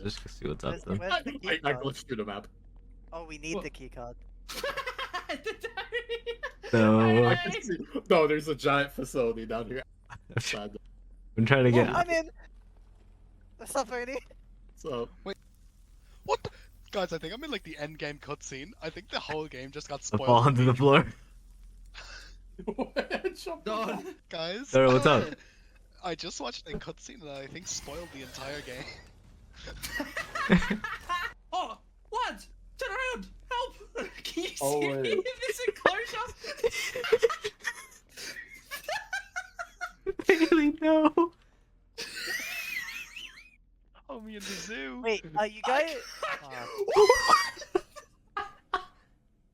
Just to see what's up there. Where's the key I card? glitched through the map. Oh, we need What? the key card. No. I can see. No, there's a giant facility down here. Outside. I'm trying to get. I'm in. What's up, Ernie? So What the? Guys, I think I'm in like the end game cutscene. I think the whole game just got The spoiled. fall onto the floor. Jump Done. Guys, Sarah, what's up? I just watched a cutscene that I think spoiled the entire game. Oh, lads, turn around! Help! Can you Oh, see wait. this enclosure? Really no. Oh, me in the zoo. Wait, are you guys? What?